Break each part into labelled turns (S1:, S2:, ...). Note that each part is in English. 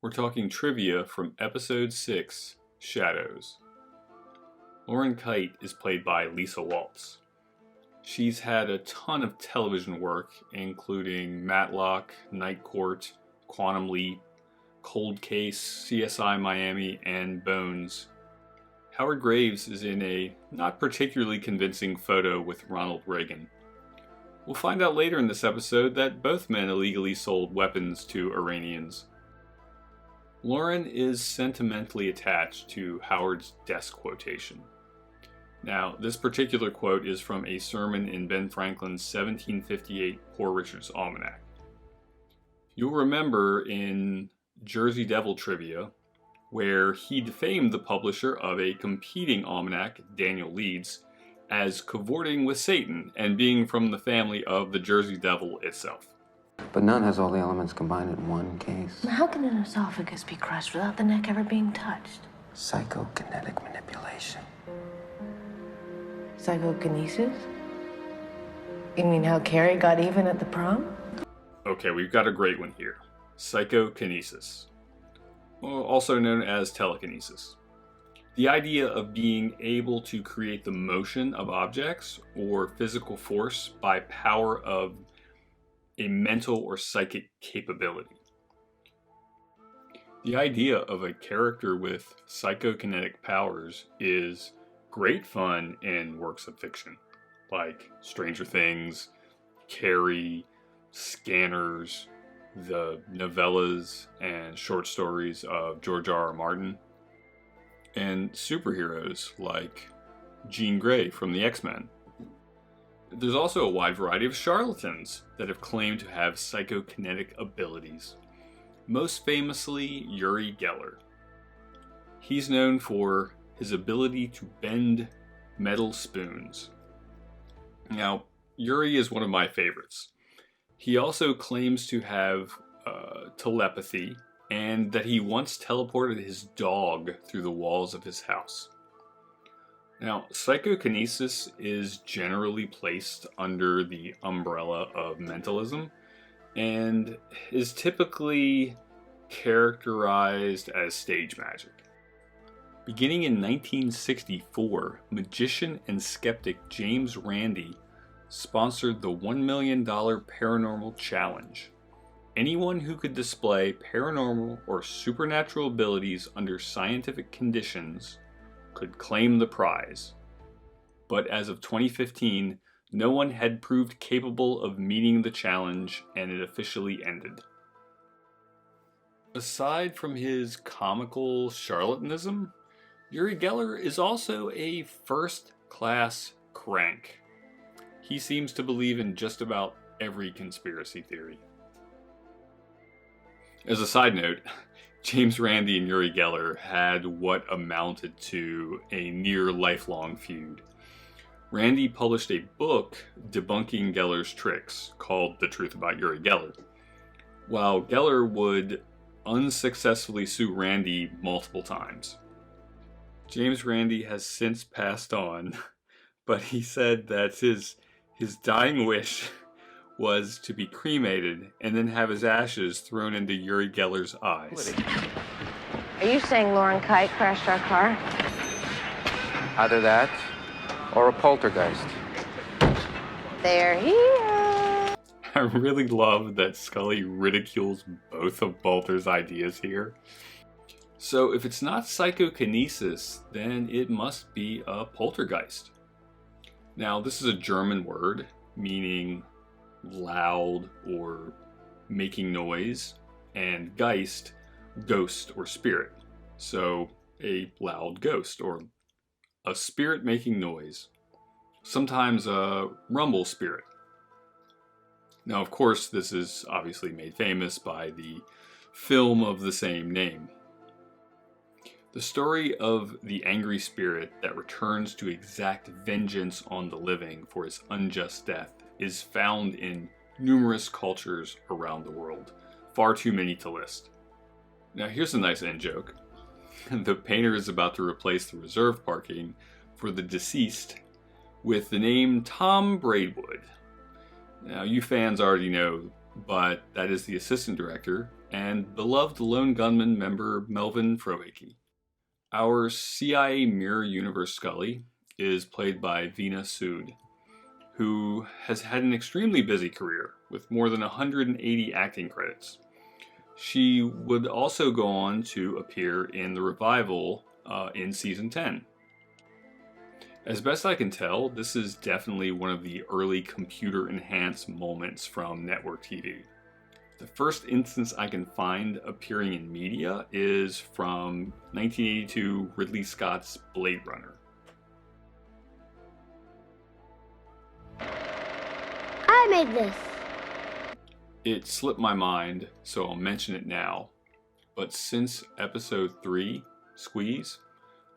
S1: We're talking trivia from Episode 6, Shadows. Lauren Kite is played by Lisa Waltz. She's had a ton of television work, including Matlock, Night Court, Quantum Leap, Cold Case, CSI Miami, and Bones. Howard Graves is in a not particularly convincing photo with Ronald Reagan. We'll find out later in this episode that both men illegally sold weapons to Iranians. Lauren is sentimentally attached to Howard's desk quotation. Now, this particular quote is from a sermon in Ben Franklin's 1758 Poor Richard's Almanac. You'll remember in Jersey Devil trivia, where he defamed the publisher of a competing almanac, Daniel Leeds, as cavorting with Satan and being from the family of the Jersey Devil itself.
S2: But none has all the elements combined in one case.
S3: How can an esophagus be crushed without the neck ever being touched?
S2: Psychokinetic manipulation.
S3: Psychokinesis? You mean how Carrie got even at the prom?
S1: Okay, we've got a great one here. Psychokinesis, also known as telekinesis. The idea of being able to create the motion of objects or physical force by power of a mental or psychic capability. The idea of a character with psychokinetic powers is great fun in works of fiction, like Stranger Things, Carrie, Scanners, the novellas and short stories of George R.R. Martin, and superheroes like Jean Grey from the X-Men. There's also a wide variety of charlatans that have claimed to have psychokinetic abilities. Most famously, Uri Geller. He's known for his ability to bend metal spoons. Now, Uri is one of my favorites. He also claims to have telepathy, and that he once teleported his dog through the walls of his house. Now, psychokinesis is generally placed under the umbrella of mentalism and is typically characterized as stage magic. Beginning in 1964, magician and skeptic James Randi sponsored the $1 million Paranormal Challenge. Anyone who could display paranormal or supernatural abilities under scientific conditions could claim the prize. But as of 2015, no one had proved capable of meeting the challenge, and it officially ended. Aside from his comical charlatanism, Uri Geller is also a first-class crank. He seems to believe in just about every conspiracy theory. As a side note, James Randi and Uri Geller had what amounted to a near lifelong feud. Randi published a book debunking Geller's tricks called The Truth About Uri Geller, while Geller would unsuccessfully sue Randi multiple times. James Randi has since passed on, but he said that his dying wish was to be cremated and then have his ashes thrown into Uri Geller's eyes.
S3: Are you saying Lauren Kite crashed our car?
S2: Either that or a poltergeist.
S3: They're here.
S1: I really love that Scully ridicules both of Bolter's ideas here. So if it's not psychokinesis, then it must be a poltergeist. Now, this is a German word meaning loud or making noise, and Geist, ghost or spirit. So a loud ghost or a spirit making noise. Sometimes a rumble spirit. Now, of course, this is obviously made famous by the film of the same name. The story of the angry spirit that returns to exact vengeance on the living for his unjust death is found in numerous cultures around the world, far too many to list. Now here's a nice end joke. The painter is about to replace the reserve parking for the deceased with the name Tom Braidwood. Now you fans already know, but that is the assistant director and beloved lone gunman member Melvin Frohake. Our CIA Mirror Universe Scully is played by Veena Sood, who has had an extremely busy career with more than 180 acting credits. She would also go on to appear in the revival in season 10. As best I can tell, this is definitely one of the early computer-enhanced moments from network TV. The first instance I can find appearing in media is from 1982 Ridley Scott's Blade Runner.
S4: I made this.
S1: It slipped my mind, so I'll mention it now. But since episode 3, Squeeze,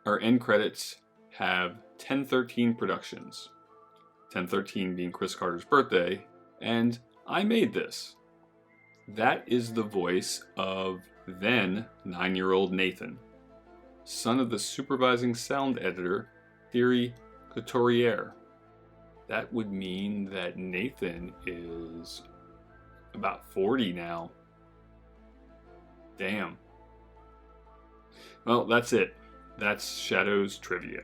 S1: our end credits have 1013 Productions. 1013 being Chris Carter's birthday, and I made this. That is the voice of then 9-year-old Nathan, son of the supervising sound editor, Thierry Couturier. That would mean that Nathan is about 40 now. Damn. Well, that's it. That's Shadows Trivia.